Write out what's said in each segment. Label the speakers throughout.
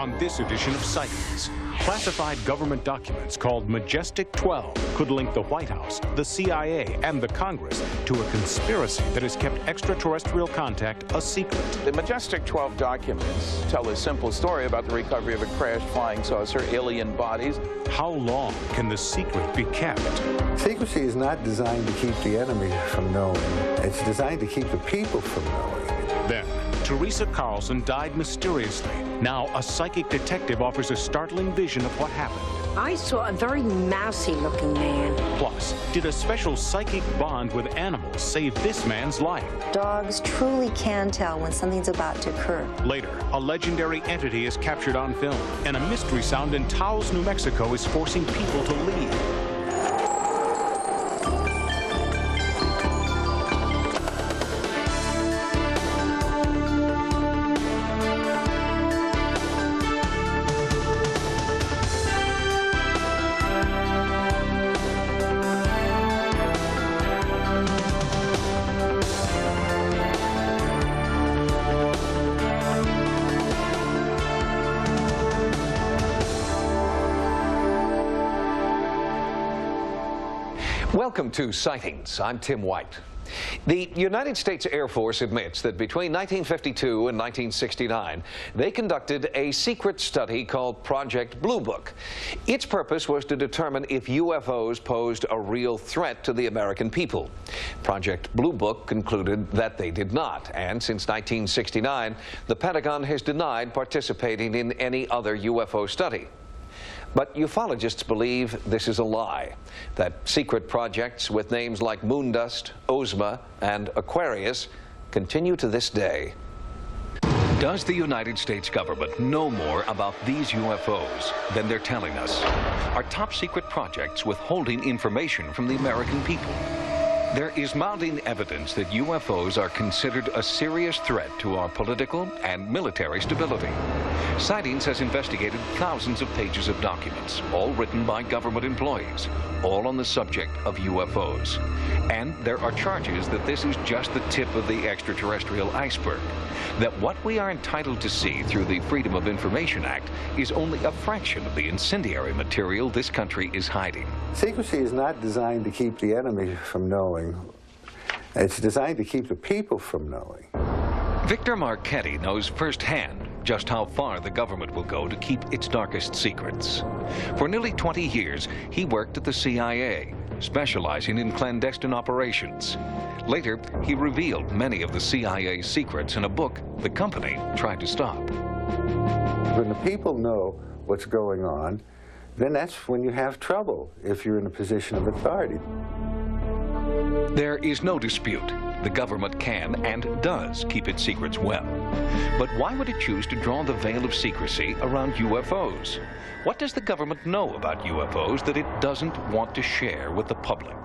Speaker 1: On this edition of Sightings, classified government documents called Majestic 12 could link the White House, the CIA, and the Congress to a conspiracy that has kept extraterrestrial contact a secret.
Speaker 2: The Majestic 12 documents tell a simple story about the recovery of a crashed flying saucer, alien bodies.
Speaker 1: How long can the secret be kept?
Speaker 3: Secrecy is not designed to keep the enemy from knowing. It's designed to keep the people from knowing.
Speaker 1: Then, Teresa Carlson died mysteriously. Now, a psychic detective offers a startling vision of what happened.
Speaker 4: I saw a very mousy-looking man.
Speaker 1: Plus, did a special psychic bond with animals save this man's life?
Speaker 5: Dogs truly can tell when something's about to occur.
Speaker 1: Later, a legendary entity is captured on film, and a mystery sound in Taos, New Mexico is forcing people to leave.
Speaker 6: Welcome to Sightings. I'm Tim White. The United States Air Force admits that between 1952 and 1969, they conducted a secret study called Project Blue Book. Its purpose was to determine if UFOs posed a real threat to the American people. Project Blue Book concluded that they did not, and since 1969, the Pentagon has denied participating in any other UFO study. But ufologists believe this is a lie, that secret projects with names like Moondust, Ozma, and Aquarius continue to this day. Does the United States government know more about these UFOs than they're telling us? Are top secret projects withholding information from the American people? There is mounting evidence that UFOs are considered a serious threat to our political and military stability. Sightings has investigated thousands of pages of documents, all written by government employees, all on the subject of UFOs. And there are charges that this is just the tip of the extraterrestrial iceberg, that what we are entitled to see through the Freedom of Information Act is only a fraction of the incendiary material this country is hiding.
Speaker 3: Secrecy is not designed to keep the enemy from knowing. It's designed to keep the people from knowing.
Speaker 6: Victor Marchetti knows firsthand just how far the government will go to keep its darkest secrets. For nearly 20 years, he worked at the CIA, specializing in clandestine operations. Later, he revealed many of the CIA's secrets in a book the company tried to stop.
Speaker 3: When the people know what's going on, then that's when you have trouble if you're in a position of authority.
Speaker 6: There is no dispute. The government can and does keep its secrets well. But why would it choose to draw the veil of secrecy around UFOs? What does the government know about UFOs that it doesn't want to share with the public?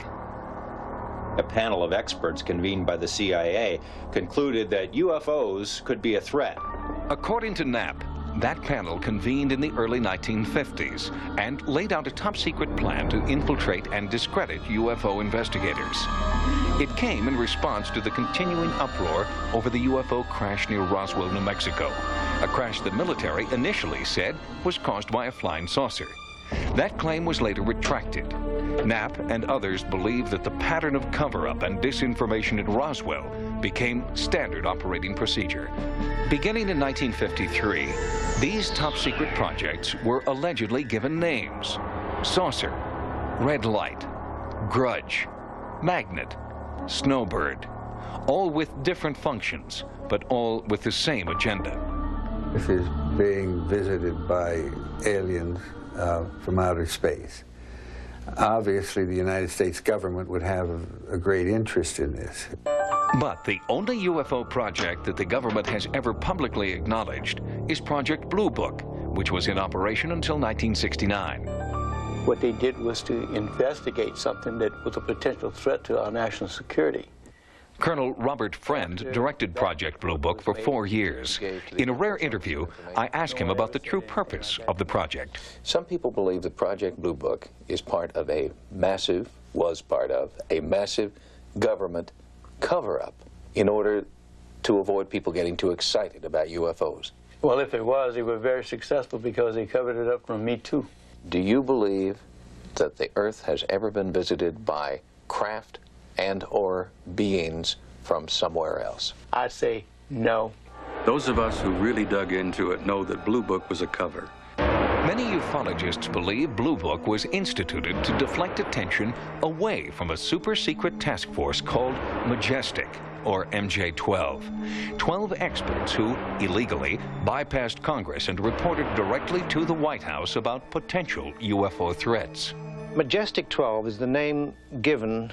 Speaker 7: A panel of experts convened by the CIA concluded that UFOs could be a threat.
Speaker 6: According to Knapp, that panel convened in the early 1950s and laid out a top-secret plan to infiltrate and discredit UFO investigators. It came in response to the continuing uproar over the UFO crash near Roswell, New Mexico, a crash the military initially said was caused by a flying saucer. That claim was later retracted. Knapp and others believe that the pattern of cover-up and disinformation at Roswell became standard operating procedure. Beginning in 1953, these top-secret projects were allegedly given names: Saucer, Red Light, Grudge, Magnet, Snowbird, all with different functions, but all with the same agenda.
Speaker 3: This is being visited by aliens from outer space. Obviously, the United States government would have a great interest in this.
Speaker 6: But the only UFO project that the government has ever publicly acknowledged is Project Blue Book, which was in operation until 1969.
Speaker 8: What they did was to investigate something that was a potential threat to our national security.
Speaker 6: Colonel Robert Friend directed Project Blue Book for 4 years. In a rare interview, I asked him about the true purpose of the project.
Speaker 9: Some people believe that Project Blue Book is part of a massive, was part of a massive government cover-up in order to avoid people getting too excited about UFOs.
Speaker 8: Well, if it was, they were very successful because they covered it up from Me Too.
Speaker 9: Do you believe that the Earth has ever been visited by craft and or beings from somewhere else?
Speaker 8: I'd say no.
Speaker 10: Those of us who really dug into it know that Blue Book was a cover.
Speaker 6: Many ufologists believe Blue Book was instituted to deflect attention away from a super-secret task force called Majestic, or MJ-12. 12 experts who, illegally, bypassed Congress and reported directly to the White House about potential UFO threats.
Speaker 11: Majestic 12 is the name given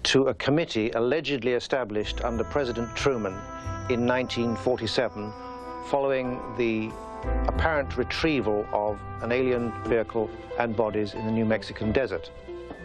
Speaker 11: to a committee allegedly established under President Truman in 1947, following the apparent retrieval of an alien vehicle and bodies in the New Mexican desert.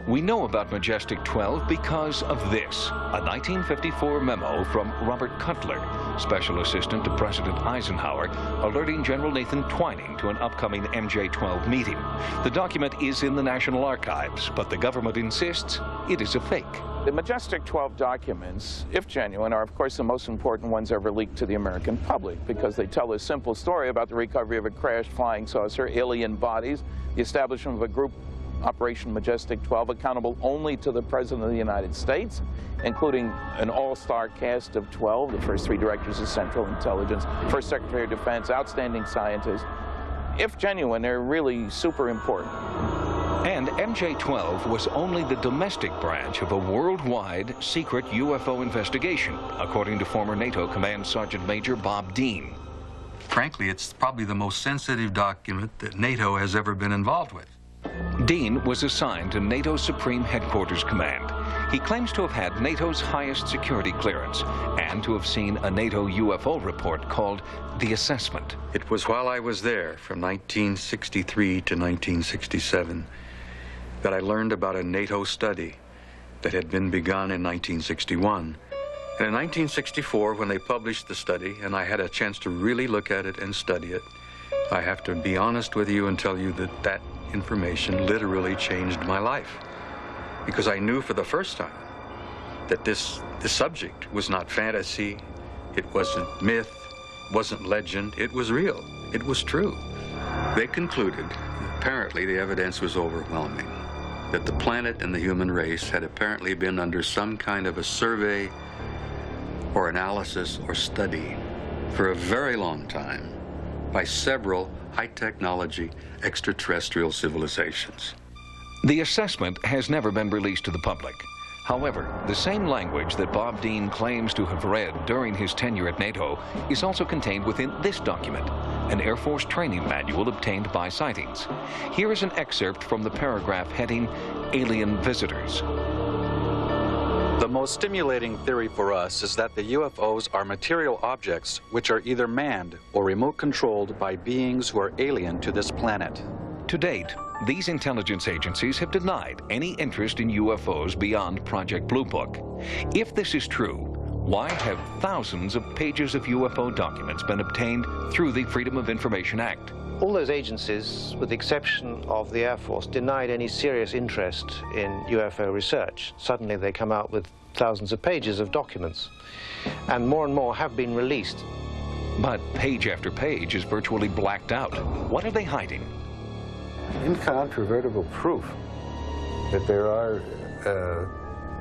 Speaker 6: We know about Majestic 12 because of this, a 1954 memo from Robert Cutler, Special Assistant to President Eisenhower, alerting General Nathan Twining to an upcoming MJ-12 meeting. The document is in the National Archives, but the government insists it is a fake.
Speaker 2: The Majestic 12 documents, if genuine, are of course the most important ones ever leaked to the American public because they tell a simple story about the recovery of a crashed flying saucer, alien bodies, the establishment of a group, Operation Majestic 12, accountable only to the President of the United States, including an all-star cast of 12, the first 3 directors of Central Intelligence, first Secretary of Defense, outstanding scientists. If genuine, they're really super important.
Speaker 6: And MJ-12 was only the domestic branch of a worldwide secret UFO investigation, according to former NATO Command Sergeant Major Bob Dean.
Speaker 10: Frankly, it's probably the most sensitive document that NATO has ever been involved with.
Speaker 6: Dean was assigned to NATO's Supreme Headquarters Command. He claims to have had NATO's highest security clearance and to have seen a NATO UFO report called The Assessment.
Speaker 10: It was while I was there, from 1963 to 1967, that I learned about a NATO study that had been begun in 1961. And in 1964, when they published the study, and I had a chance to really look at it and study it, I have to be honest with you and tell you that that information literally changed my life. Because I knew for the first time that this subject was not fantasy, it wasn't myth, wasn't legend, it was real, it was true. They concluded, apparently the evidence was overwhelming, that the planet and the human race had apparently been under some kind of a survey or analysis or study for a very long time by several high-technology extraterrestrial civilizations.
Speaker 6: The assessment has never been released to the public. However, the same language that Bob Dean claims to have read during his tenure at NATO is also contained within this document, an Air Force training manual obtained by Sightings. Here is an excerpt from the paragraph heading Alien Visitors.
Speaker 12: The most stimulating theory for us is that the UFOs are material objects which are either manned or remote controlled by beings who are alien to this planet.
Speaker 6: To date, these intelligence agencies have denied any interest in UFOs beyond Project Blue Book. If this is true, why have thousands of pages of UFO documents been obtained through the Freedom of Information Act?
Speaker 11: All those agencies, with the exception of the Air Force, denied any serious interest in UFO research. Suddenly they come out with thousands of pages of documents, and more have been released.
Speaker 6: But page after page is virtually blacked out. What are they hiding?
Speaker 3: Incontrovertible proof that there are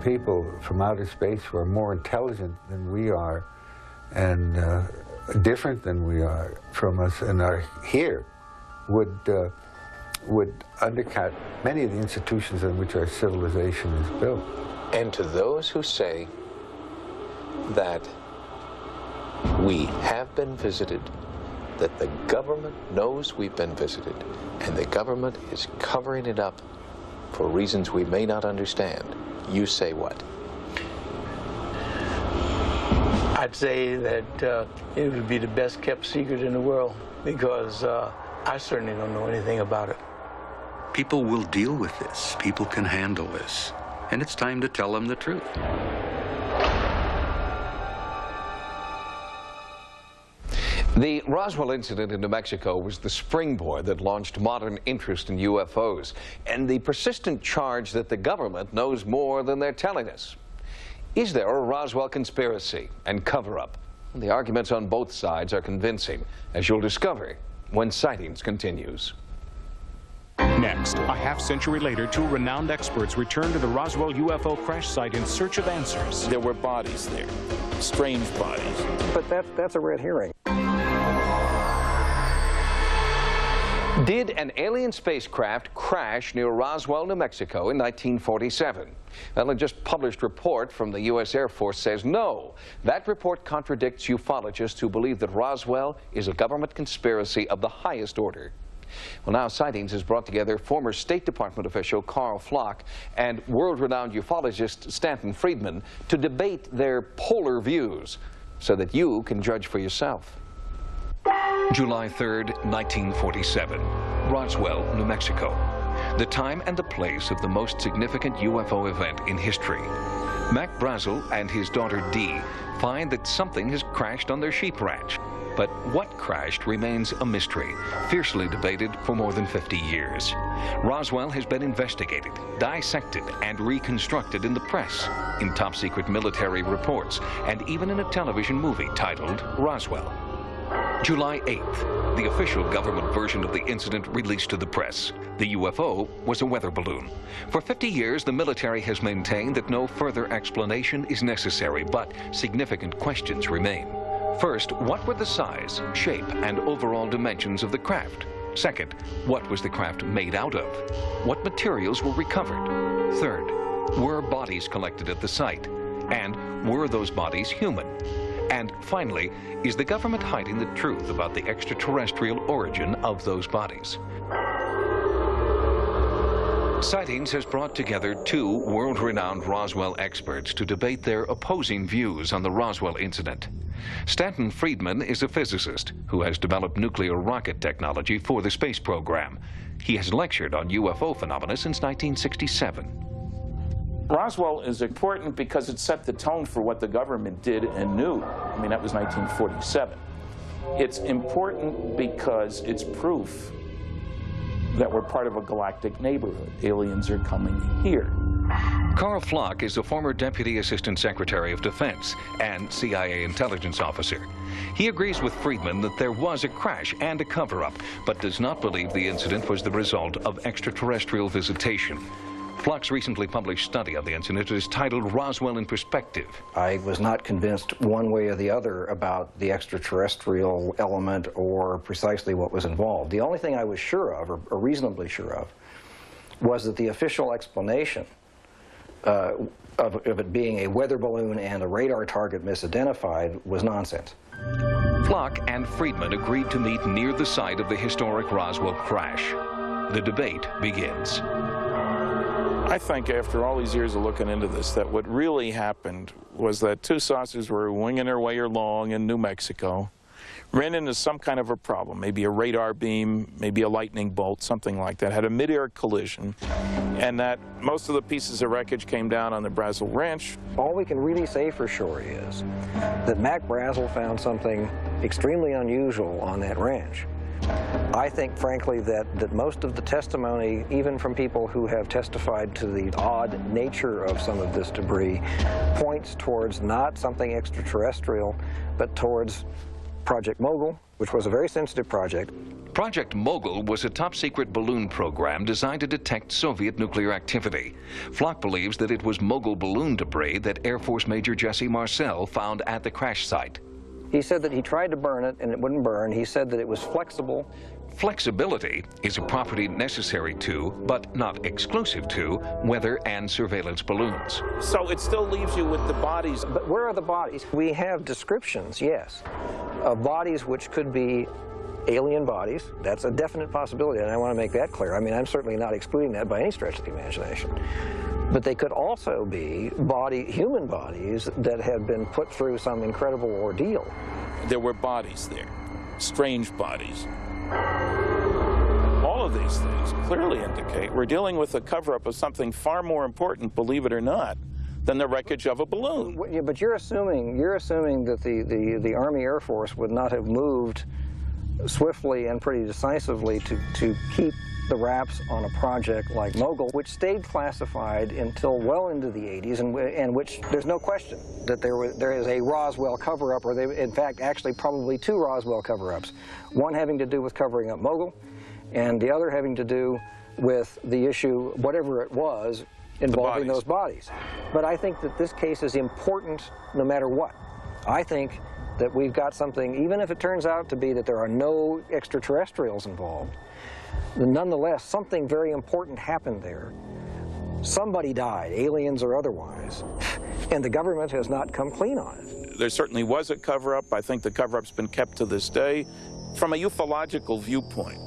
Speaker 3: people from outer space who are more intelligent than we are and different than we are from us and are here would undercut many of the institutions on which our civilization is built.
Speaker 9: And to those who say that we have been visited, that the government knows we've been visited, and the government is covering it up for reasons we may not understand, you say what?
Speaker 8: I'd say that it would be the best kept secret in the world because I certainly don't know anything about it.
Speaker 10: People will deal with this. People can handle this. And it's time to tell them the truth.
Speaker 6: The Roswell incident in New Mexico was the springboard that launched modern interest in UFOs and the persistent charge that the government knows more than they're telling us. Is there a Roswell conspiracy and cover-up? The arguments on both sides are convincing, as you'll discover when Sightings continues.
Speaker 1: Next, a half-century later, two renowned experts return to the Roswell UFO crash site in search of answers.
Speaker 2: There were bodies there, strange bodies.
Speaker 11: But that's a red herring.
Speaker 6: Did an alien spacecraft crash near Roswell, New Mexico in 1947? Well, a just published report from the U.S. Air Force says no. That report contradicts ufologists who believe that Roswell is a government conspiracy of the highest order. Well, now Sightings has brought together former State Department official Carl Flock and world-renowned ufologist Stanton Friedman to debate their polar views so that you can judge for yourself. July 3rd, 1947, Roswell, New Mexico. The time and the place of the most significant UFO event in history. Mac Brazel and his daughter Dee find that something has crashed on their sheep ranch. But what crashed remains a mystery, fiercely debated for more than 50 years. Roswell has been investigated, dissected, and reconstructed in the press, in top-secret military reports, and even in a television movie titled Roswell. July 8th, the official government version of the incident released to the press. The UFO was a weather balloon. For 50 years, the military has maintained that no further explanation is necessary, but significant questions remain. First, what were the size, shape, and overall dimensions of the craft? Second, what was the craft made out of? What materials were recovered? Third, were bodies collected at the site? And were those bodies human? And finally, is the government hiding the truth about the extraterrestrial origin of those bodies? Sightings has brought together two world-renowned Roswell experts to debate their opposing views on the Roswell incident. Stanton Friedman is a physicist who has developed nuclear rocket technology for the space program. He has lectured on UFO phenomena since 1967.
Speaker 2: Roswell is important because it set the tone for what the government did and knew. I mean, that was 1947. It's important because it's proof that we're part of a galactic neighborhood. Aliens are coming here.
Speaker 6: Carl Flock is a former Deputy Assistant Secretary of Defense and CIA intelligence officer. He agrees with Friedman that there was a crash and a cover-up, but does not believe the incident was the result of extraterrestrial visitation. Flock's recently published study of the incident is titled Roswell in Perspective.
Speaker 11: I was not convinced one way or the other about the extraterrestrial element or precisely what was involved. The only thing I was sure of, or reasonably sure of, was that the official explanation of it being a weather balloon and a radar target misidentified was nonsense.
Speaker 6: Flock and Friedman agreed to meet near the site of the historic Roswell crash. The debate begins.
Speaker 2: I think after all these years of looking into this, that what really happened was that two saucers were winging their way along in New Mexico, ran into some kind of a problem, maybe a radar beam, maybe a lightning bolt, something like that, had a mid-air collision, and that most of the pieces of wreckage came down on the Brazel Ranch.
Speaker 11: All we can really say for sure is that Mac Brazel found something extremely unusual on that ranch. I think, frankly, that most of the testimony, even from people who have testified to the odd nature of some of this debris, points towards not something extraterrestrial, but towards Project Mogul, which was a very sensitive project.
Speaker 6: Project Mogul was a top-secret balloon program designed to detect Soviet nuclear activity. Flock believes that it was Mogul balloon debris that Air Force Major Jesse Marcel found at the crash site.
Speaker 11: He said that he tried to burn it and it wouldn't burn. He said that it was flexible.
Speaker 6: Flexibility is a property necessary to, but not exclusive to, weather and surveillance balloons.
Speaker 2: So it still leaves you with the bodies.
Speaker 11: But where are the bodies? We have descriptions, yes, of bodies which could be alien bodies. That's a definite possibility, and I want to make that clear. I mean, I'm certainly not excluding that by any stretch of the imagination. But they could also be human bodies that have been put through some incredible ordeal.
Speaker 2: There were bodies there, strange bodies. All of these things clearly indicate we're dealing with a cover-up of something far more important, believe it or not, than the wreckage of a balloon.
Speaker 11: Yeah, but you're assuming that the Army Air Force would not have moved swiftly and pretty decisively to keep the wraps on a project like Mogul, which stayed classified until well into the 80s, and which there's no question that there is a Roswell cover-up, or in fact actually probably two Roswell cover-ups, one having to do with covering up Mogul, and the other having to do with the issue, whatever it was, involving those bodies. But I think that this case is important no matter what. I think that we've got something, even if it turns out to be that there are no extraterrestrials involved, nonetheless, something very important happened there. Somebody died, aliens or otherwise, and the government has not come clean on it.
Speaker 2: There certainly was a cover-up. I think the cover-up's been kept to this day. From a ufological viewpoint,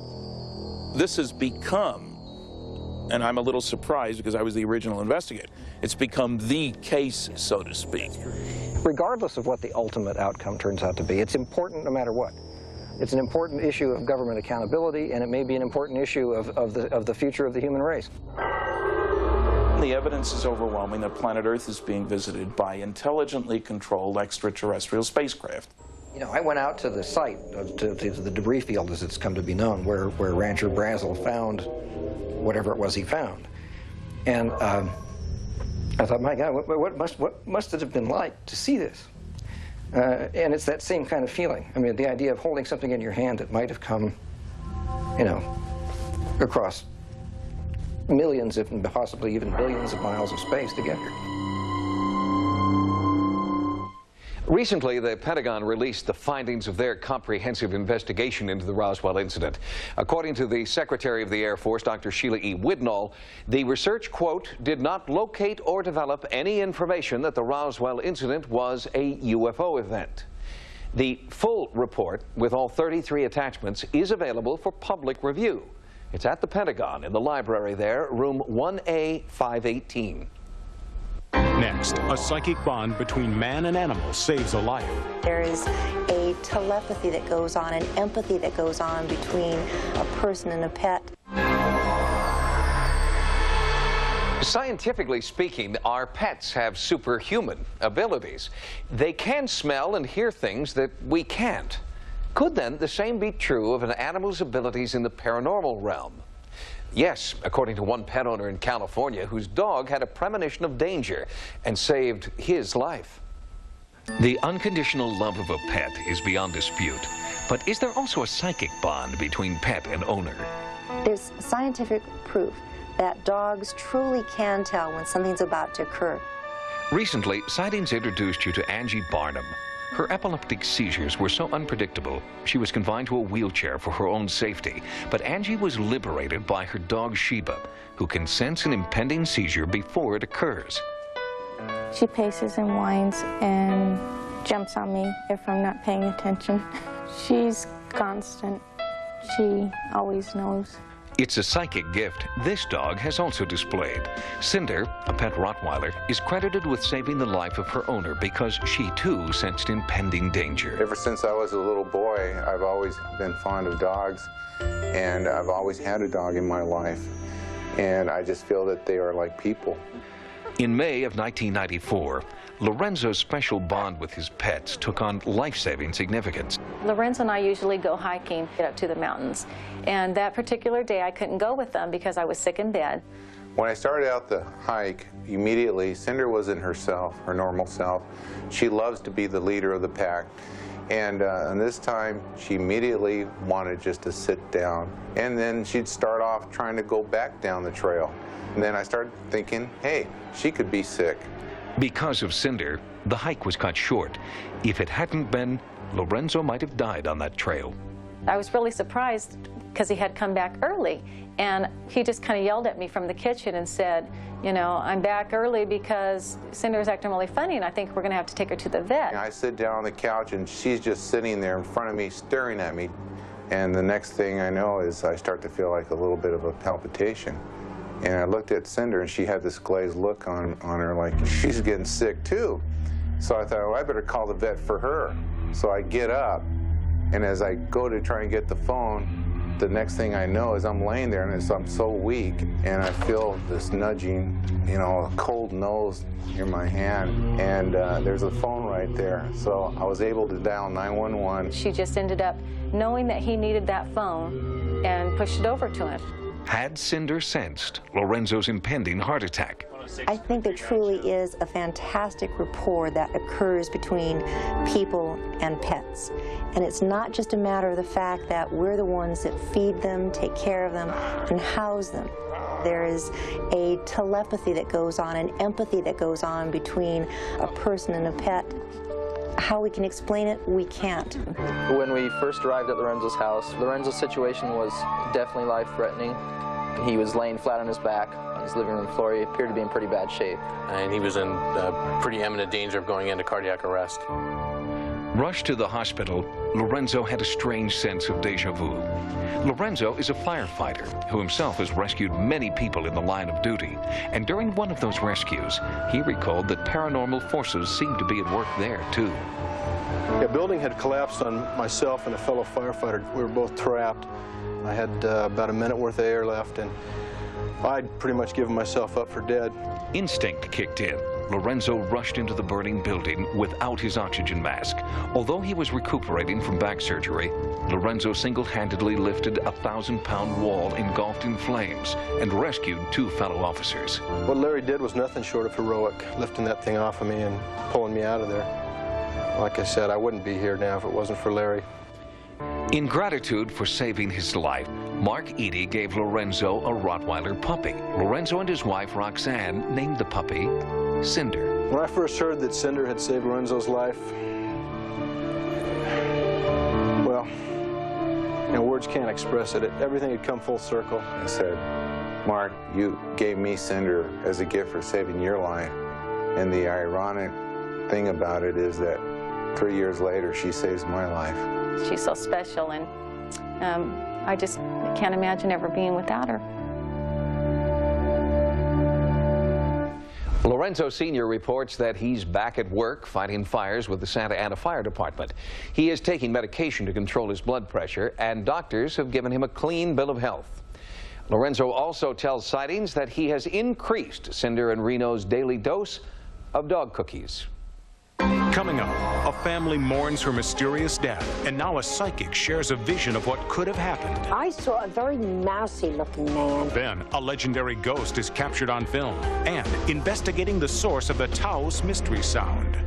Speaker 2: this has become, and I'm a little surprised because I was the original investigator, it's become the case, so to speak.
Speaker 11: Regardless of what the ultimate outcome turns out to be, it's important no matter what. It's an important issue of government accountability, and it may be an important issue of the future of the human race.
Speaker 2: The evidence is overwhelming that planet Earth is being visited by intelligently controlled extraterrestrial spacecraft.
Speaker 11: You know, I went out to the site, to the debris field as it's come to be known, where Rancher Brazel found whatever it was he found. And I thought, my God, what must it have been like to see this? And it's that same kind of feeling. I mean, the idea of holding something in your hand that might have come, you know, across millions, if possibly even billions of miles of space to get here.
Speaker 6: Recently, the Pentagon released the findings of their comprehensive investigation into the Roswell incident. According to the Secretary of the Air Force, Dr. Sheila E. Widnall, the research, quote, did not locate or develop any information that the Roswell incident was a UFO event. The full report, with all 33 attachments, is available for public review. It's at the Pentagon in the library there, room 1A 518.
Speaker 1: Next, a psychic bond between man and animal saves a life.
Speaker 5: There is a telepathy that goes on, an empathy that goes on between a person and a pet.
Speaker 6: Scientifically speaking, our pets have superhuman abilities. They can smell and hear things that we can't. Could then the same be true of an animal's abilities in the paranormal realm? Yes, according to one pet owner in California whose dog had a premonition of danger and saved his life. The unconditional love of a pet is beyond dispute. But is there also a psychic bond between pet and owner?
Speaker 5: There's scientific proof that dogs truly can tell when something's about to occur.
Speaker 6: Recently, Sightings introduced you to Angie Barnum. Her epileptic seizures were so unpredictable, she was confined to a wheelchair for her own safety. But Angie was liberated by her dog Sheba, who can sense an impending seizure before it occurs.
Speaker 13: She paces and whines and jumps on me if I'm not paying attention. She's constant. She always knows.
Speaker 6: It's a psychic gift this dog has also displayed. Cinder, a pet Rottweiler, is credited with saving the life of her owner because she too sensed impending danger.
Speaker 3: Ever since I was a little boy, I've always been fond of dogs, and I've always had a dog in my life. And I just feel that they are like people.
Speaker 6: In May of 1994, Lorenzo's special bond with his pets took on life-saving significance.
Speaker 13: Lorenzo and I usually go hiking up to the mountains. And that particular day I couldn't go with them because I was sick in bed.
Speaker 3: When I started out the hike, immediately Cinder wasn't herself, her normal self. She loves to be the leader of the pack. And this time, she immediately wanted just to sit down. And then she'd start off trying to go back down the trail. And then I started thinking, hey, she could be sick.
Speaker 6: Because of Cinder, the hike was cut short. If it hadn't been, Lorenzo might have died on that trail.
Speaker 13: I was really surprised because he had come back early. And he just kind of yelled at me from the kitchen and said, you know, I'm back early because Cinder's acting really funny and I think we're going to have to take her to the vet.
Speaker 3: I sit down on the couch and she's just sitting there in front of me, staring at me. And the next thing I know is I start to feel like a little bit of a palpitation. And I looked at Cinder and she had this glazed look on her like she's getting sick too. So I thought, well, I better call the vet for her. So I get up, and as I go to try and get the phone, the next thing I know is I'm laying there and I'm so weak, and I feel this nudging, you know, a cold nose near my hand, and there's a phone right there. So I was able to dial 911.
Speaker 13: She just ended up knowing that he needed that phone and pushed it over to him.
Speaker 6: Had Cinder sensed Lorenzo's impending heart attack?
Speaker 5: I think there truly is a fantastic rapport that occurs between people and pets. And it's not just a matter of the fact that we're the ones that feed them, take care of them, and house them. There is a telepathy that goes on, an empathy that goes on between a person and a pet. How we can explain it, we can't.
Speaker 14: When we first arrived at Lorenzo's house, Lorenzo's situation was definitely life-threatening. He was laying flat on his back on his living room floor. He appeared to be in pretty bad shape.
Speaker 9: And he was in pretty imminent danger of going into cardiac arrest.
Speaker 6: Rushed to the hospital, Lorenzo had a strange sense of deja vu. Lorenzo is a firefighter who himself has rescued many people in the line of duty. And during one of those rescues, he recalled that paranormal forces seemed to be at work there, too.
Speaker 15: A building had collapsed on myself and a fellow firefighter. We were both trapped. I had about a minute worth of air left, and I'd pretty much given myself up for dead.
Speaker 6: Instinct kicked in. Lorenzo rushed into the burning building without his oxygen mask. Although he was recuperating from back surgery, Lorenzo single-handedly lifted a 1,000-pound wall engulfed in flames and rescued 2 fellow officers.
Speaker 15: What Larry did was nothing short of heroic, lifting that thing off of me and pulling me out of there. Like I said, I wouldn't be here now if it wasn't for Larry.
Speaker 6: In gratitude for saving his life, Mark Eady gave Lorenzo a Rottweiler puppy. Lorenzo and his wife, Roxanne, named the puppy Cinder.
Speaker 15: When I first heard that Cinder had saved Lorenzo's life, well, words can't express it. Everything had come full circle.
Speaker 3: I said, Mark, you gave me Cinder as a gift for saving your life. And the ironic thing about it is that 3 years later, she saves my life.
Speaker 13: She's so special, and I just can't imagine ever being without her.
Speaker 6: Lorenzo Sr. reports that he's back at work fighting fires with the Santa Ana Fire Department. He is taking medication to control his blood pressure, and doctors have given him a clean bill of health. Lorenzo also tells Sightings that he has increased Cinder and Reno's daily dose of dog cookies.
Speaker 1: Coming up, a family mourns her mysterious death, and now a psychic shares a vision of what could have happened.
Speaker 4: I saw a very mousy-looking man.
Speaker 1: Then, a legendary ghost is captured on film, and investigating the source of the Taos mystery sound.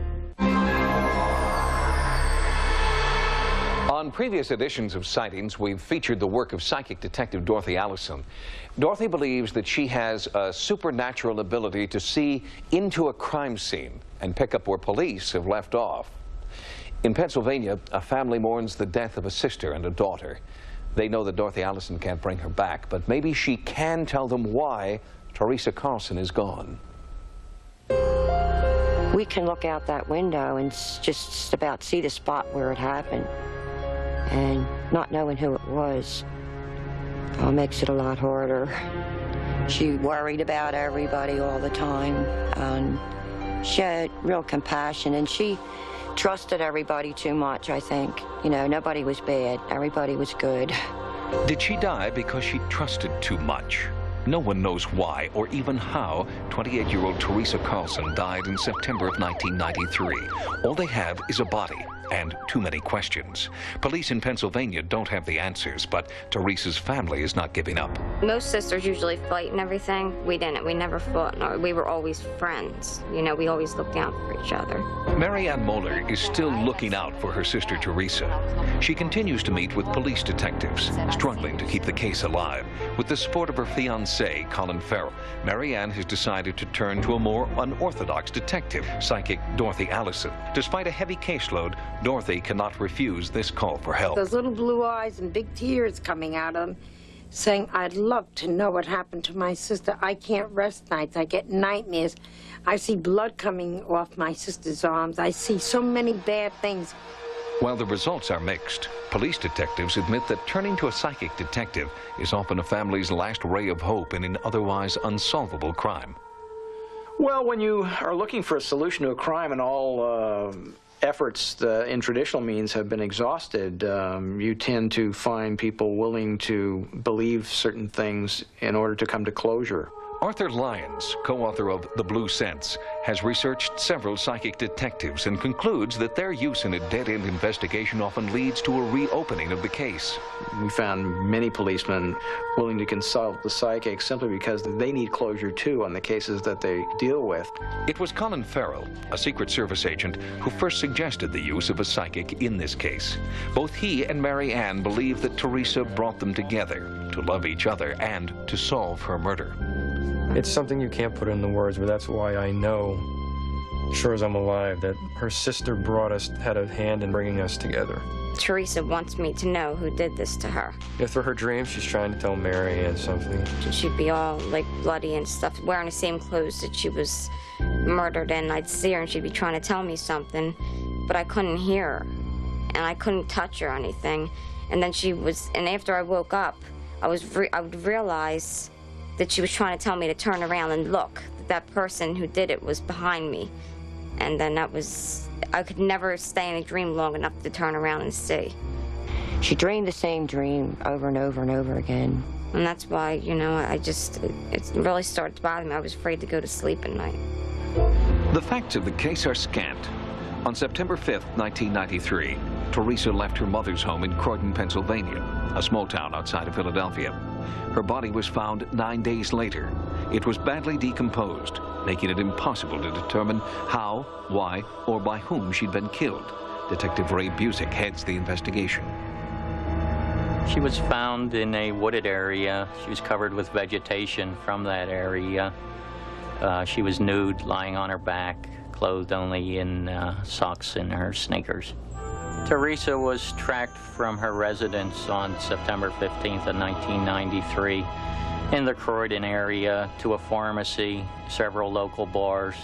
Speaker 6: On previous editions of Sightings, we've featured the work of psychic detective Dorothy Allison. Dorothy believes that she has a supernatural ability to see into a crime scene and pick up where police have left off. In Pennsylvania, a family mourns the death of a sister and a daughter. They know that Dorothy Allison can't bring her back, but maybe she can tell them why Teresa Carlson is gone.
Speaker 4: We can look out that window and just about see the spot where it happened. And not knowing who it was makes it a lot harder. She worried about everybody all the time. She had real compassion, and she trusted everybody too much, I think. You know, nobody was bad. Everybody was good.
Speaker 6: Did she die because she trusted too much? No one knows why or even how 28-year-old Teresa Carlson died in September of 1993. All they have is a body and too many questions. Police in Pennsylvania don't have the answers, but Teresa's family is not giving up.
Speaker 16: Most sisters usually fight and everything. We didn't. We never fought. No, we were always friends. You know, we always looked out for each other.
Speaker 6: Mary Ann Moeller is still looking out for her sister Teresa. She continues to meet with police detectives, struggling to keep the case alive. With the support of her fiancé, Colin Farrell, Mary Ann has decided to turn to a more unorthodox detective, psychic Dorothy Allison. Despite a heavy caseload, Dorothy cannot refuse this call for help.
Speaker 4: Those little blue eyes and big tears coming out of them, saying, I'd love to know what happened to my sister. I can't rest nights. I get nightmares. I see blood coming off my sister's arms. I see so many bad things.
Speaker 6: While the results are mixed, police detectives admit that turning to a psychic detective is often a family's last ray of hope in an otherwise unsolvable crime.
Speaker 17: Well, when you are looking for a solution to a crime and all efforts in traditional means have been exhausted, you tend to find people willing to believe certain things in order to come to closure.
Speaker 6: Arthur Lyons, co-author of The Blue Sense, has researched several psychic detectives and concludes that their use in a dead-end investigation often leads to a reopening of the case.
Speaker 17: We found many policemen willing to consult the psychic simply because they need closure, too, on the cases that they deal with.
Speaker 6: It was Colin Farrell, a Secret Service agent, who first suggested the use of a psychic in this case. Both he and Mary Ann believe that Teresa brought them together to love each other and to solve her murder.
Speaker 18: It's something you can't put into words, but that's why I know, sure as I'm alive, that her sister had a hand in bringing us together.
Speaker 16: Teresa wants me to know who did this to her.
Speaker 18: Through her dreams, she's trying to tell Mary Ann something.
Speaker 16: She'd be all like bloody and stuff, wearing the same clothes that she was murdered in. I'd see her and she'd be trying to tell me something, but I couldn't hear her, and I couldn't touch her or anything. And then and after I woke up, I would realize that she was trying to tell me to turn around and look. That person who did it was behind me. And then I could never stay in a dream long enough to turn around and see.
Speaker 4: She dreamed the same dream over and over and over again.
Speaker 16: And that's why, it really started to bother me. I was afraid to go to sleep at night.
Speaker 6: The facts of the case are scant. On September 5th, 1993, Teresa left her mother's home in Croydon, Pennsylvania, a small town outside of Philadelphia. Her body was found 9 days later. It was badly decomposed, making it impossible to determine how, why, or by whom she'd been killed. Detective Ray Busick heads the investigation.
Speaker 19: She was found in a wooded area. She was covered with vegetation from that area. She was nude, lying on her back, clothed only in socks and her sneakers. Teresa was tracked from her residence on September 15th of 1993 in the Croydon area to a pharmacy, several local bars,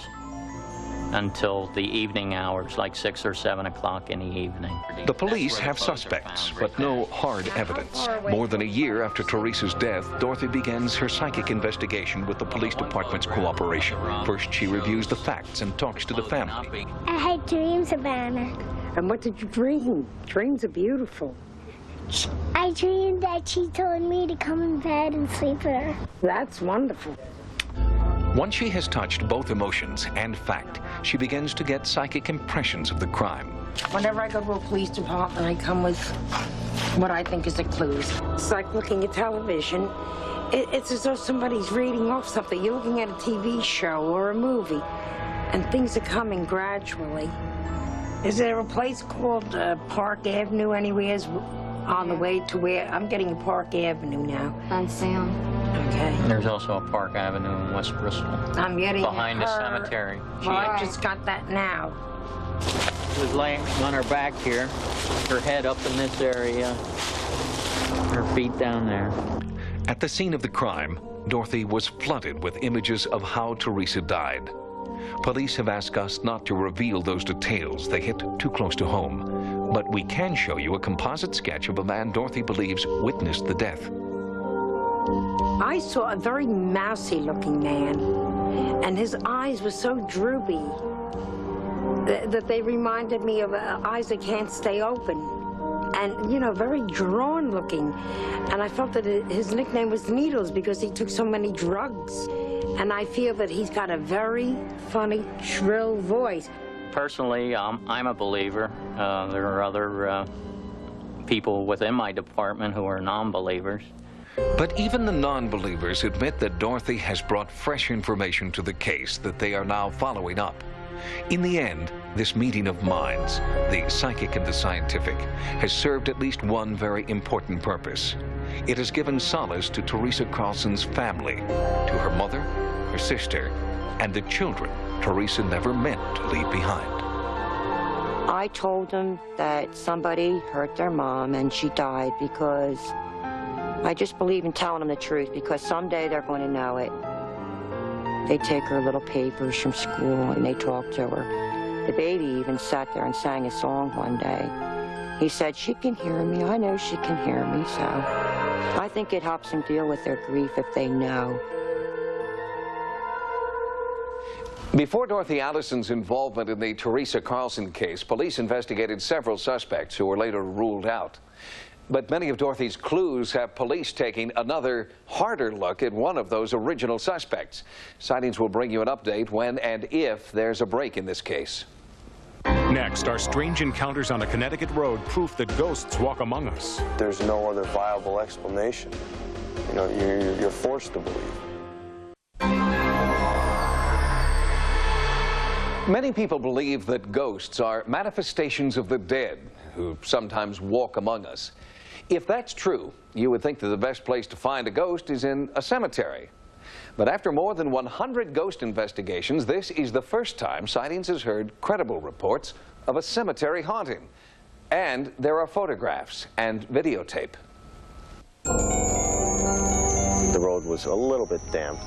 Speaker 19: until the evening hours, like 6 or 7 o'clock in the evening.
Speaker 6: The police have suspects, but no hard evidence. More than a year after Teresa's death, Dorothy begins her psychic investigation with the police department's cooperation. First, she reviews the facts and talks to the family.
Speaker 20: I had dreams about her.
Speaker 21: And what did you dream? Dreams are beautiful.
Speaker 20: I dreamed that she told me to come in bed and sleep with her.
Speaker 21: That's wonderful.
Speaker 6: Once she has touched both emotions and fact, she begins to get psychic impressions of the crime.
Speaker 21: Whenever I go to a police department, I come with what I think is the clues. It's like looking at television. It's as though somebody's reading off something. You're looking at a TV show or a movie, and things are coming gradually. Is there a place called Park Avenue anywhere on the way to where? I'm getting Park Avenue now.
Speaker 16: On Sam.
Speaker 21: Okay.
Speaker 19: There's also a Park Avenue in West Bristol.
Speaker 21: I'm getting
Speaker 19: behind the cemetery.
Speaker 21: Well, I just got that now.
Speaker 19: She was laying on her back here, her head up in this area, her feet down there.
Speaker 6: At the scene of the crime, Dorothy was flooded with images of how Teresa died. Police have asked us not to reveal those details. They hit too close to home. But we can show you a composite sketch of a man Dorothy believes witnessed the death.
Speaker 21: I saw a very mousy-looking man, and his eyes were so droopy that they reminded me of eyes that can't stay open, and, very drawn-looking. And I felt that his nickname was Needles because he took so many drugs. And I feel that he's got a very funny, shrill voice.
Speaker 19: Personally, I'm a believer. There are other people within my department who are non-believers.
Speaker 6: But even the non-believers admit that Dorothy has brought fresh information to the case that they are now following up. In the end, this meeting of minds, the psychic and the scientific, has served at least one very important purpose. It has given solace to Teresa Carlson's family, to her mother, her sister, and the children Teresa never meant to leave behind.
Speaker 4: I told them that somebody hurt their mom and she died because I just believe in telling them the truth because someday they're going to know it. They take her little papers from school and they talk to her. The baby even sat there and sang a song one day. He said, "She can hear me. I know she can hear me." So I think it helps them deal with their grief if they know.
Speaker 6: Before Dorothy Allison's involvement in the Teresa Carlson case, police investigated several suspects who were later ruled out. But many of Dorothy's clues have police taking another harder look at one of those original suspects. Sightings will bring you an update when and if there's a break in this case.
Speaker 1: Next, our strange encounters on a Connecticut road proof that ghosts walk among us.
Speaker 7: There's no other viable explanation. You know, you're forced to believe.
Speaker 6: Many people believe that ghosts are manifestations of the dead who sometimes walk among us. If that's true, you would think that the best place to find a ghost is in a cemetery. But after more than 100 ghost investigations, this is the first time Sightings has heard credible reports of a cemetery haunting. And there are photographs and videotape.
Speaker 22: The road was a little bit damp.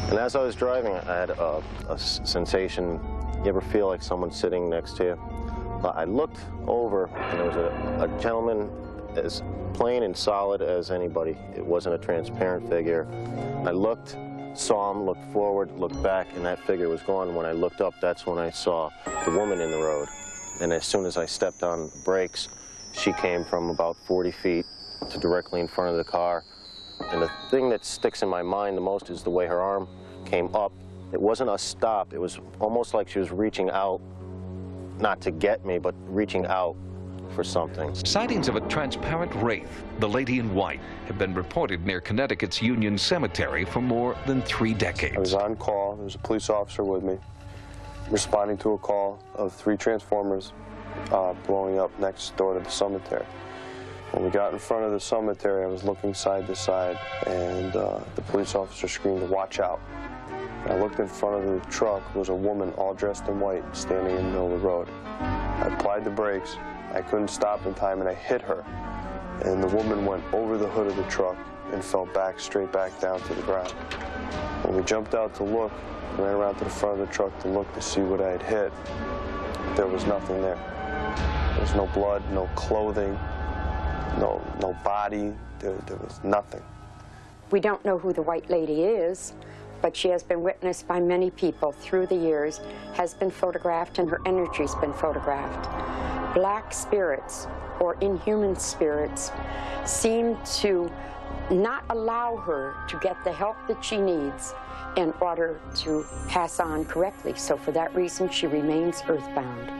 Speaker 22: And as I was driving, I had a sensation. You ever feel like someone's sitting next to you? I looked over, and there was a gentleman as plain and solid as anybody. It wasn't a transparent figure. I looked, saw him, looked forward, looked back, and that figure was gone. When I looked up, that's when I saw the woman in the road. And as soon as I stepped on the brakes, she came from about 40 feet to directly in front of the car. And the thing that sticks in my mind the most is the way her arm came up. It wasn't a stop. It was almost like she was reaching out, not to get me, but reaching out for something.
Speaker 6: Sightings of a transparent wraith, the Lady in White, have been reported near Connecticut's Union Cemetery for more than 3 decades.
Speaker 7: I was on call. There was a police officer with me, responding to a call of 3 transformers blowing up next door to the cemetery. When we got in front of the cemetery, I was looking side to side, and the police officer screamed, "Watch out." And I looked in front of the truck. There was a woman all dressed in white standing in the middle of the road. I applied the brakes. I couldn't stop in time, and I hit her. And the woman went over the hood of the truck and fell back, straight back down to the ground. When we jumped out to look, ran around to the front of the truck to look to see what I had hit, there was nothing there. There was no blood, no clothing, no body. There was nothing.
Speaker 21: We don't know who the White Lady is, but she has been witnessed by many people through the years, has been photographed, and her energy's been photographed. Black spirits or inhuman spirits seem to not allow her to get the help that she needs in order to pass on correctly. So for that reason, she remains earthbound.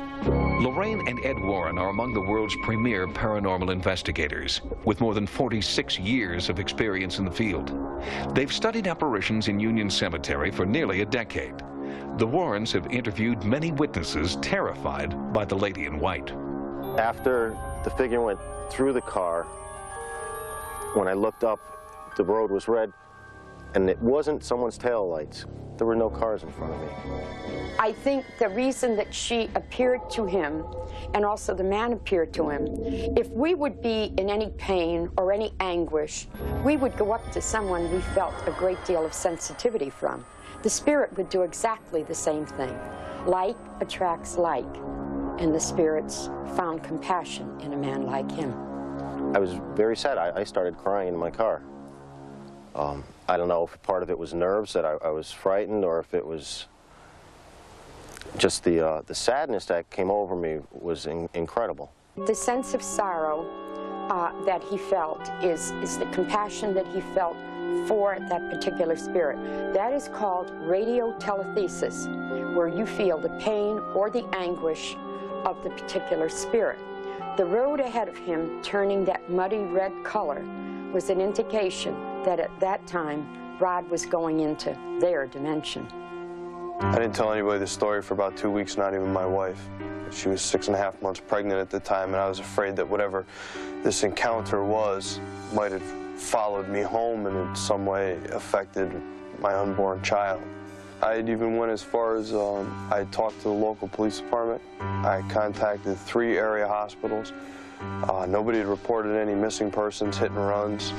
Speaker 6: Lorraine and Ed Warren are among the world's premier paranormal investigators, with more than 46 years of experience in the field. They've studied apparitions in Union Cemetery for nearly a decade. The Warrens have interviewed many witnesses terrified by the Lady in White.
Speaker 22: After the figure went through the car, when I looked up, the road was red, and it wasn't someone's taillights. There were no cars in front of me.
Speaker 21: I think the reason that she appeared to him, and also the man appeared to him, if we would be in any pain or any anguish, we would go up to someone we felt a great deal of sensitivity from. The spirit would do exactly the same thing. Like attracts like, and the spirits found compassion in a man like him.
Speaker 22: I was very sad. I started crying in my car. I don't know if part of it was nerves, that I was frightened, or if it was just the sadness that came over me was incredible.
Speaker 21: The sense of sorrow that he felt is the compassion that he felt for that particular spirit. That is called radiotelethesis, where you feel the pain or the anguish of the particular spirit. The road ahead of him turning that muddy red color was an indication that at that time Rod was going into their dimension.
Speaker 7: I didn't tell anybody the story for about 2 weeks, not even my wife. She was 6.5 months pregnant at the time, and I was afraid that whatever this encounter was might have followed me home and in some way affected my unborn child. I even went as far as I talked to the local police department. I contacted 3 area hospitals. Nobody had reported any missing persons, hit and runs,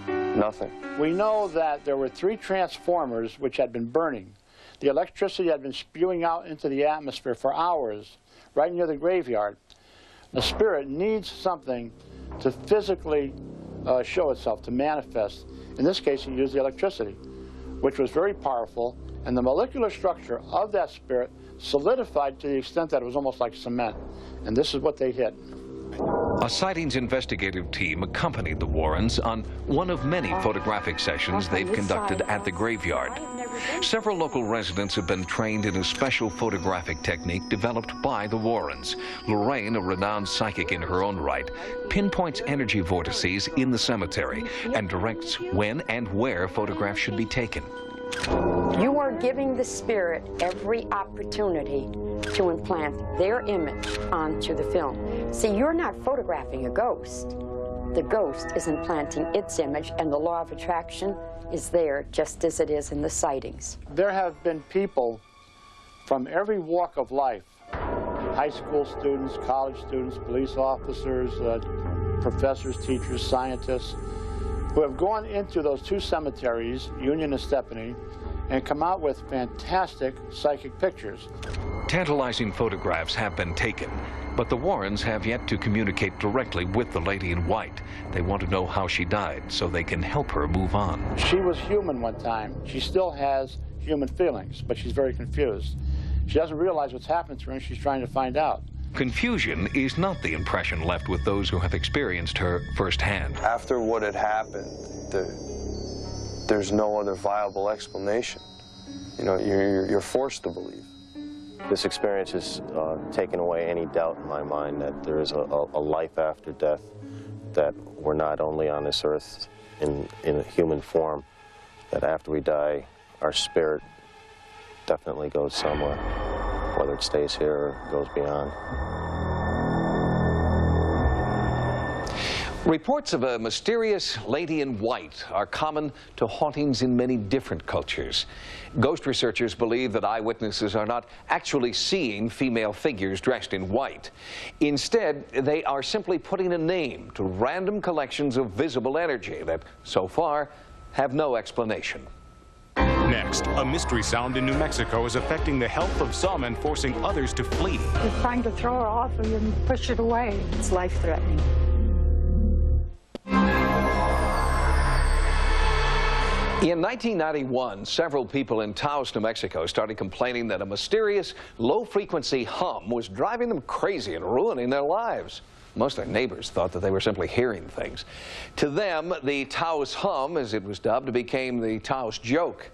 Speaker 7: nothing.
Speaker 8: We know that there were 3 transformers which had been burning. The electricity had been spewing out into the atmosphere for hours, right near the graveyard. The spirit needs something to physically show itself, to manifest. In this case, he used the electricity, which was very powerful, and the molecular structure of that spirit solidified to the extent that it was almost like cement. And this is what they hit.
Speaker 6: A Sightings investigative team accompanied the Warrens on one of many photographic sessions they've conducted at the graveyard. Several local residents have been trained in a special photographic technique developed by the Warrens. Lorraine, a renowned psychic in her own right, pinpoints energy vortices in the cemetery and directs when and where photographs should be taken.
Speaker 10: You are giving the spirit every opportunity to implant their image onto the film. See, you're not photographing a ghost. The ghost is implanting its image, and the law of attraction is there just as it is in the sightings.
Speaker 8: There have been people from every walk of life, high school students, college students, police officers, professors, teachers, scientists, who have gone into those two cemeteries, Union and Stephanie, and come out with fantastic psychic pictures.
Speaker 6: Tantalizing photographs have been taken, but the Warrens have yet to communicate directly with the lady in white. They want to know how she died so they can help her move on.
Speaker 8: She was human one time. She still has human feelings, but she's very confused. She doesn't realize what's happened to her, and she's trying to find out.
Speaker 6: Confusion is not the impression left with those who have experienced her firsthand.
Speaker 7: After what had happened, there's no other viable explanation. You know, you're forced to believe.
Speaker 22: This experience has taken away any doubt in my mind that there is a life after death, that we're not only on this earth in a human form, that after we die, our spirit definitely goes somewhere, whether it stays here or goes beyond.
Speaker 6: Reports of a mysterious lady in white are common to hauntings in many different cultures. Ghost researchers believe that eyewitnesses are not actually seeing female figures dressed in white. Instead, they are simply putting a name to random collections of visible energy that, so far, have no explanation.
Speaker 1: Next, a mystery sound in New Mexico is affecting the health of some and forcing others to flee.
Speaker 21: You're trying to throw her off or you push it away.
Speaker 13: It's life-threatening.
Speaker 6: In 1991, several people in Taos, New Mexico started complaining that a mysterious low-frequency hum was driving them crazy and ruining their lives. Most of their neighbors thought that they were simply hearing things. To them, the Taos hum, as it was dubbed, became the Taos joke.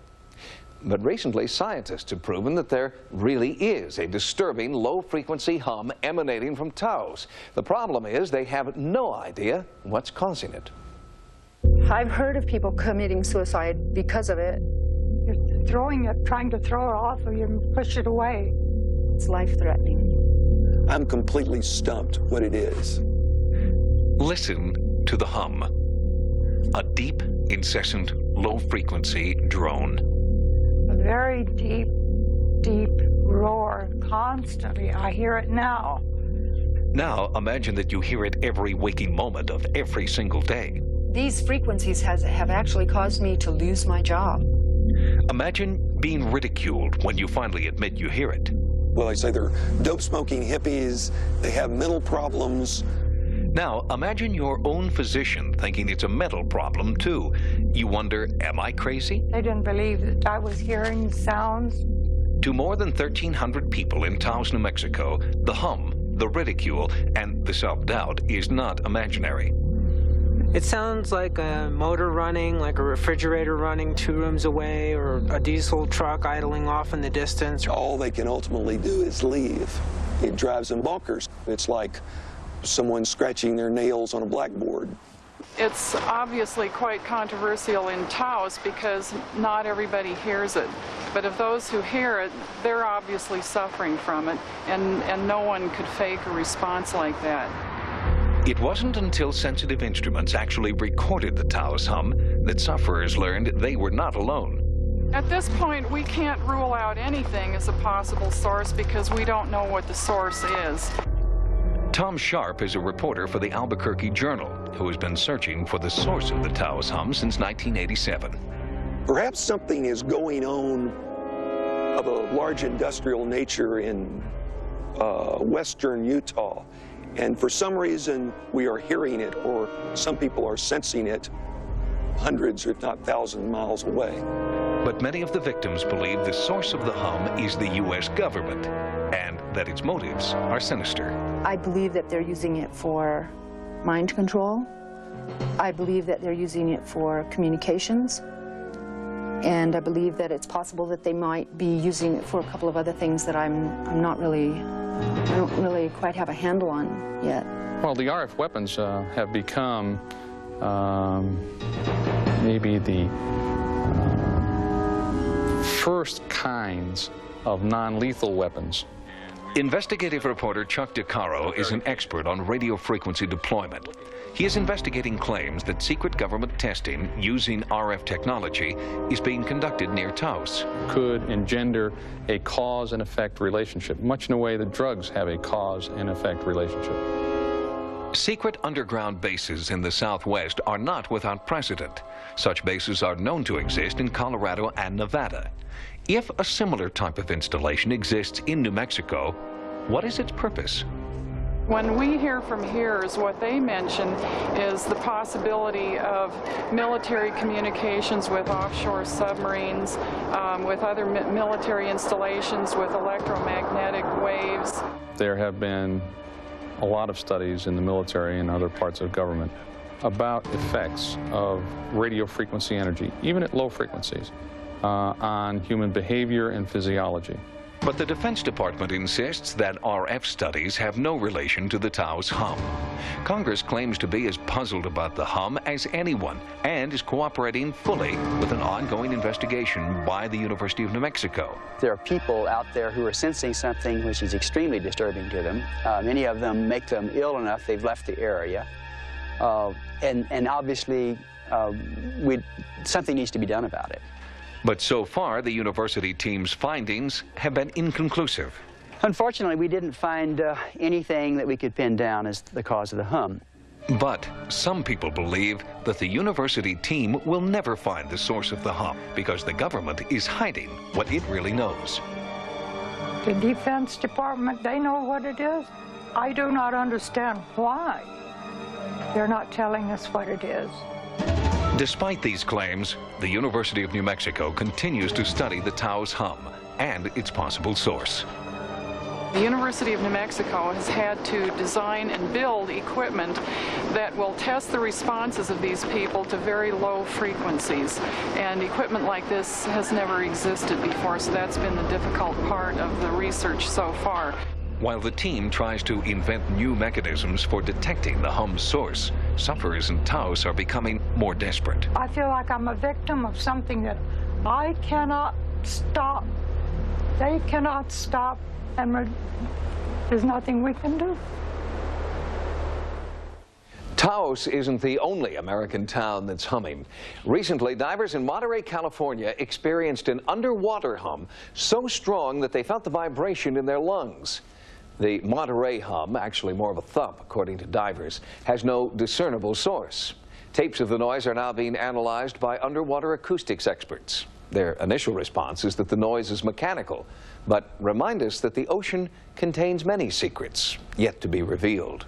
Speaker 6: But recently, scientists have proven that there really is a disturbing low-frequency hum emanating from Taos. The problem is they have no idea what's causing it.
Speaker 21: I've heard of people committing suicide because of it. You're throwing it, trying to throw her off or you push it away.
Speaker 13: It's life-threatening.
Speaker 12: I'm completely stumped what it is.
Speaker 6: Listen to the hum. A deep, incessant, low-frequency drone.
Speaker 21: A very deep, deep roar constantly. I hear it now.
Speaker 6: Now imagine that you hear it every waking moment of every single day.
Speaker 23: These frequencies have actually caused me to lose my job.
Speaker 6: Imagine being ridiculed when you finally admit you hear it.
Speaker 12: Well, they say they're dope-smoking hippies, they have mental problems.
Speaker 6: Now, imagine your own physician thinking it's a mental problem, too. You wonder, am I crazy?
Speaker 21: They didn't believe that I was hearing sounds.
Speaker 6: To more than 1,300 people in Taos, New Mexico, the hum, the ridicule, and the self-doubt is not imaginary.
Speaker 24: It sounds like a motor running, like a refrigerator running 2 rooms away, or a diesel truck idling off in the distance.
Speaker 12: All they can ultimately do is leave. It drives them bonkers. It's like someone scratching their nails on a blackboard.
Speaker 25: It's obviously quite controversial in Taos because not everybody hears it. But of those who hear it, they're obviously suffering from it, and no one could fake a response like that.
Speaker 6: It wasn't until sensitive instruments actually recorded the Taos hum that sufferers learned they were not alone.
Speaker 25: At this point, we can't rule out anything as a possible source because we don't know what the source is.
Speaker 6: Tom Sharp is a reporter for the Albuquerque Journal who has been searching for the source of the Taos hum since 1987.
Speaker 12: Perhaps something is going on of a large industrial nature in western Utah. And for some reason, we are hearing it, or some people are sensing it hundreds, if not thousands, miles away.
Speaker 6: But many of the victims believe the source of the hum is the U.S. government, and that its motives are sinister.
Speaker 23: I believe that they're using it for mind control. I believe that they're using it for communications. And I believe that it's possible that they might be using it for a couple of other things that I don't really quite have a handle on yet.
Speaker 2: Well, the RF weapons have become maybe the first kinds of non-lethal weapons.
Speaker 6: Investigative reporter Chuck DeCaro is an expert on radio frequency deployment. He is investigating claims that secret government testing using RF technology is being conducted near Taos.
Speaker 2: Could engender a cause and effect relationship, much in the way that drugs have a cause and effect relationship.
Speaker 6: Secret underground bases in the Southwest are not without precedent. Such bases are known to exist in Colorado and Nevada. If a similar type of installation exists in New Mexico, what is its purpose?
Speaker 25: When we hear from hearers, what they mention is the possibility of military communications with offshore submarines, with other military installations, with electromagnetic waves.
Speaker 2: There have been a lot of studies in the military and other parts of government about effects of radio frequency energy, even at low frequencies, on human behavior and physiology.
Speaker 6: But the Defense Department insists that RF studies have no relation to the Taos hum. Congress claims to be as puzzled about the hum as anyone and is cooperating fully with an ongoing investigation by the University of New Mexico.
Speaker 5: There are people out there who are sensing something which is extremely disturbing to them. Many of them make them ill enough they've left the area. And obviously, something needs to be done about it.
Speaker 6: But so far, the university team's findings have been inconclusive.
Speaker 5: Unfortunately, we didn't find anything that we could pin down as the cause of the hum.
Speaker 6: But some people believe that the university team will never find the source of the hum because the government is hiding what it really knows.
Speaker 9: The Defense Department, they know what it is. I do not understand why they're not telling us what it is.
Speaker 6: Despite these claims, the University of New Mexico continues to study the Taos hum and its possible source.
Speaker 25: The University of New Mexico has had to design and build equipment that will test the responses of these people to very low frequencies. And equipment like this has never existed before, so that's been the difficult part of the research so far.
Speaker 6: While the team tries to invent new mechanisms for detecting the hum's source, sufferers in Taos are becoming more desperate.
Speaker 9: I feel like I'm a victim of something that I cannot stop. They cannot stop, and there's nothing we can do.
Speaker 6: Taos isn't the only American town that's humming. Recently, divers in Monterey, California experienced an underwater hum so strong that they felt the vibration in their lungs. The Monterey hum, actually more of a thump according to divers, has no discernible source. Tapes of the noise are now being analyzed by underwater acoustics experts. Their initial response is that the noise is mechanical, but remind us that the ocean contains many secrets yet to be revealed.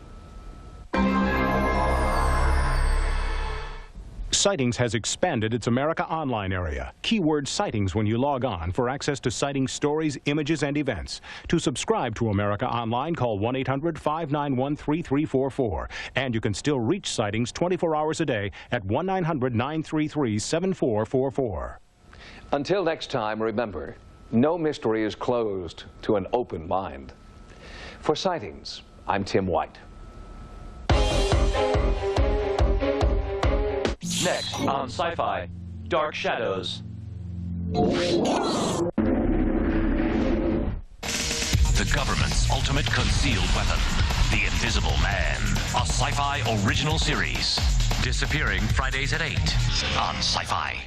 Speaker 1: Sightings has expanded its America Online area. Keyword Sightings when you log on for access to Sightings stories, images, and events. To subscribe to America Online, call 1-800-591-3344. And you can still reach Sightings 24 hours a day at 1-900-933-7444.
Speaker 6: Until next time, remember, no mystery is closed to an open mind. For Sightings, I'm Tim White.
Speaker 11: Next on Sci-Fi, Dark Shadows.
Speaker 14: The government's ultimate concealed weapon, the Invisible Man, a Sci-Fi original series. Disappearing Fridays at 8 on Sci-Fi.